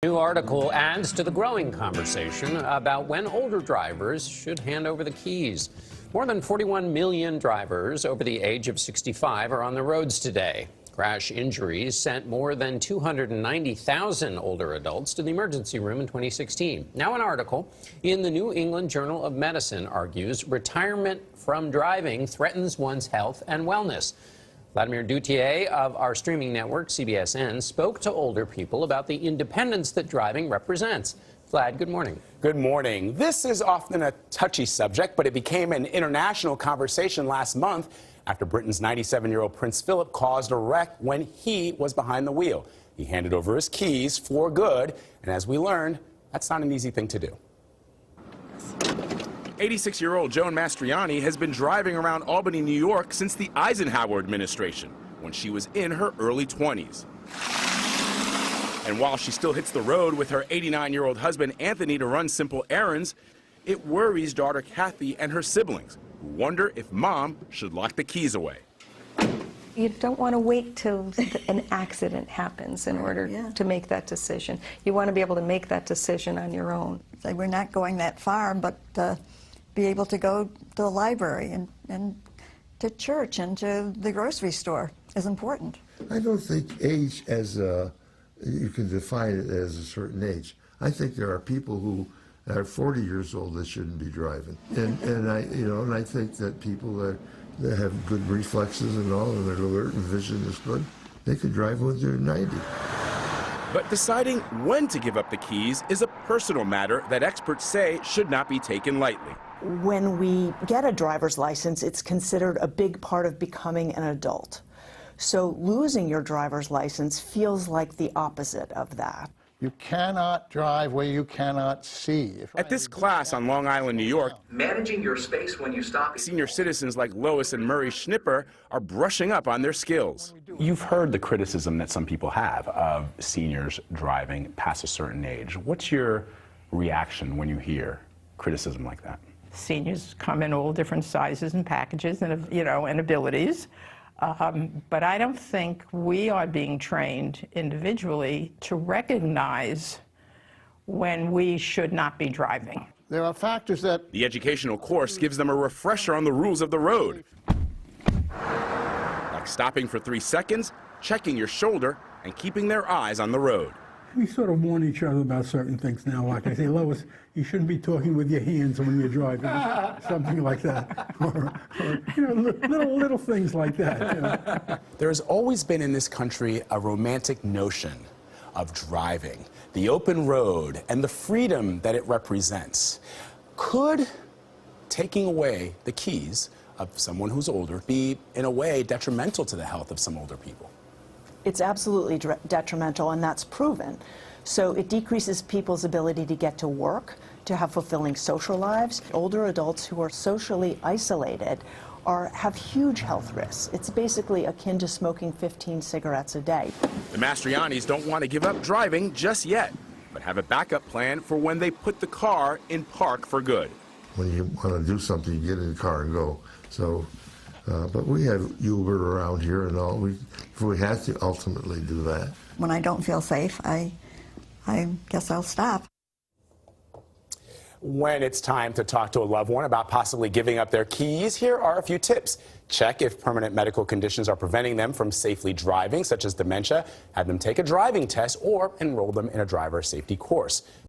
New article adds to the growing conversation about when older drivers should hand over the keys. More than 41 million drivers over the age of 65 are on the roads today. Crash injuries sent more than 290,000 older adults to the emergency room in 2016. Now an article in the New England Journal of Medicine argues retirement from driving threatens one's health and wellness. Vladimir Duthiers of our streaming network, CBS spoke to older people about the independence that driving represents. Vlad, good morning. Good morning. This is often a touchy subject, but it became an international conversation last month after Britain's 97-year-old Prince Philip caused a wreck when he was behind the wheel. He handed over his keys for good, and as we learned, that's not an easy thing to do. 86-year-old Joan Mastriani has been driving around Albany, New York since the Eisenhower administration, when she was in her early 20s. And while she still hits the road with her 89-year-old husband Anthony to run simple errands, it worries daughter Kathy and her siblings, who wonder if mom should lock the keys away. You don't want to wait till an accident happens in order to make that decision. You want to be able to make that decision on your own. So we're not going that far, but be able to go to the library and to church and to the grocery store is important. I don't think age as you can define it as a certain age. I think there are people who are 40 years old that shouldn't be driving, and I think that people that have good reflexes and all, and their alert and vision is good, they could drive when they're 90. But deciding when to give up the keys is a personal matter that experts say should not be taken lightly. When we get a driver's license, it's considered a big part of becoming an adult. So losing your driver's license feels like the opposite of that. You cannot drive where you cannot see. At this class on Long Island, New York, managing your space when you stop. Senior citizens like Lois and Murray Schnipper are brushing up on their skills. You've heard the criticism that some people have of seniors driving past a certain age. What's your reaction when you hear criticism like that? Seniors come in all different sizes and packages and, and abilities. But I don't think we are being trained individually to recognize when we should not be driving. There are factors that... The educational course gives them a refresher on the rules of the road, like stopping for 3 seconds, checking your shoulder, and keeping their eyes on the road. We sort of warn each other about certain things now. Like I say, Lois, you shouldn't be talking with your hands when you're driving, something like that, or little things like that. There has always been in this country a romantic notion of driving, the open road, and the freedom that it represents. Could taking away the keys of someone who's older be, in a way, detrimental to the health of some older people? It's absolutely detrimental, and that's proven. So it decreases people's ability to get to work, to have fulfilling social lives. Older adults who are socially isolated have huge health risks. It's basically akin to smoking 15 cigarettes a day. The Mastrianis don't want to give up driving just yet, but have a backup plan for when they put the car in park for good. When you want to do something, you get in the car and go. So, but we have Uber around here and all. If we have to ultimately do that. When I don't feel safe, I guess I'll stop. When it's time to talk to a loved one about possibly giving up their keys, here are a few tips. Check if permanent medical conditions are preventing them from safely driving, such as dementia. Have them take a driving test or enroll them in a driver safety course.